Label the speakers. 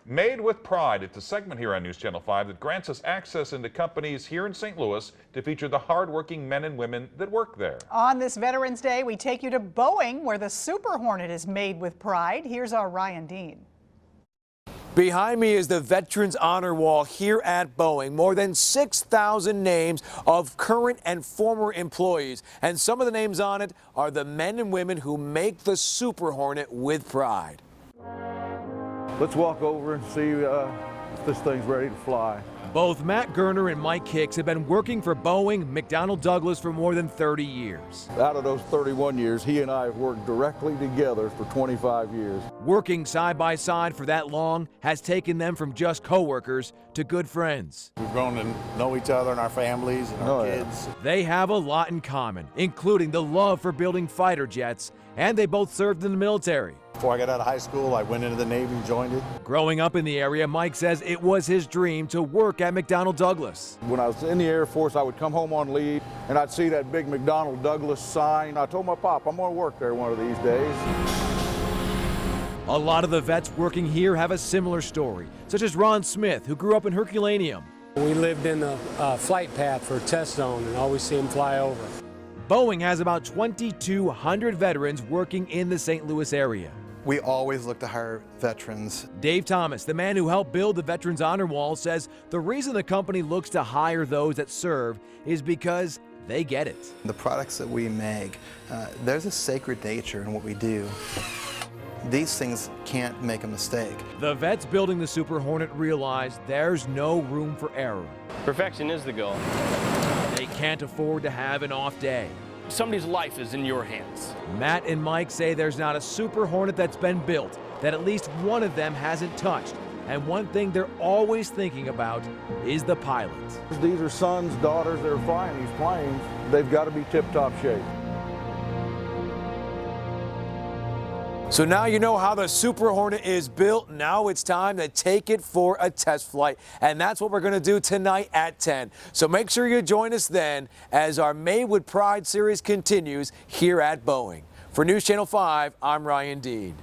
Speaker 1: Made with Pride. It's a segment here on News Channel 5 that grants us access into companies here in St. Louis to feature the hardworking men and women that work there.
Speaker 2: On this Veterans Day, we take you to Boeing, where the Super Hornet is made with pride. Here's our Ryan Dean.
Speaker 3: Behind me is the Veterans Honor Wall here at Boeing. More than 6,000 names of current and former employees. And some of the names on it are the men and women who make the Super Hornet with pride.
Speaker 4: Let's walk over and see if this thing's ready to fly.
Speaker 3: Both Matt Gerner and Mike Hicks have been working for Boeing McDonnell Douglas for more than 30 years.
Speaker 4: Out of those 31 years, he and I have worked directly together for 25 years.
Speaker 3: Working side by side for that long has taken them from just co-workers to good friends.
Speaker 5: We've grown to know each other and our families and our kids.
Speaker 3: They have a lot in common, including the love for building fighter jets, and they both served in the military.
Speaker 5: Before I got out of high school, I went into the Navy and joined it.
Speaker 3: Growing up in the area, Mike says it was his dream to work at McDonnell Douglas.
Speaker 4: When I was in the Air Force, I would come home on leave and I'd see that big McDonnell Douglas sign. I told my pop, I'm going to work there one of these days.
Speaker 3: A lot of the vets working here have a similar story, such as Ron Smith, who grew up in Herculaneum.
Speaker 6: We lived in the flight path for a test zone and always see him fly over.
Speaker 3: Boeing has about 2,200 veterans working in the St. Louis area.
Speaker 7: We always look to hire veterans.
Speaker 3: Dave Thomas, the man who helped build the Veterans Honor Wall, says the reason the company looks to hire those that serve is because they get it.
Speaker 7: The products that we make, there's a sacred nature in what we do. These things can't make a mistake.
Speaker 3: The vets building the Super Hornet realize there's no room for error.
Speaker 8: Perfection is the goal.
Speaker 3: They can't afford to have an off day.
Speaker 8: Somebody's life is in your hands.
Speaker 3: Matt and Mike say there's not a Super Hornet that's been built that at least one of them hasn't touched. And one thing they're always thinking about is the pilot.
Speaker 4: These are sons, daughters that are flying these planes. They've got to be tip-top shape.
Speaker 3: So now you know how the Super Hornet is built. Now it's time to take it for a test flight. And that's what we're going to do tonight at 10. So make sure you join us then as our Made with Pride series continues here at Boeing. For News Channel 5, I'm Ryan Dean.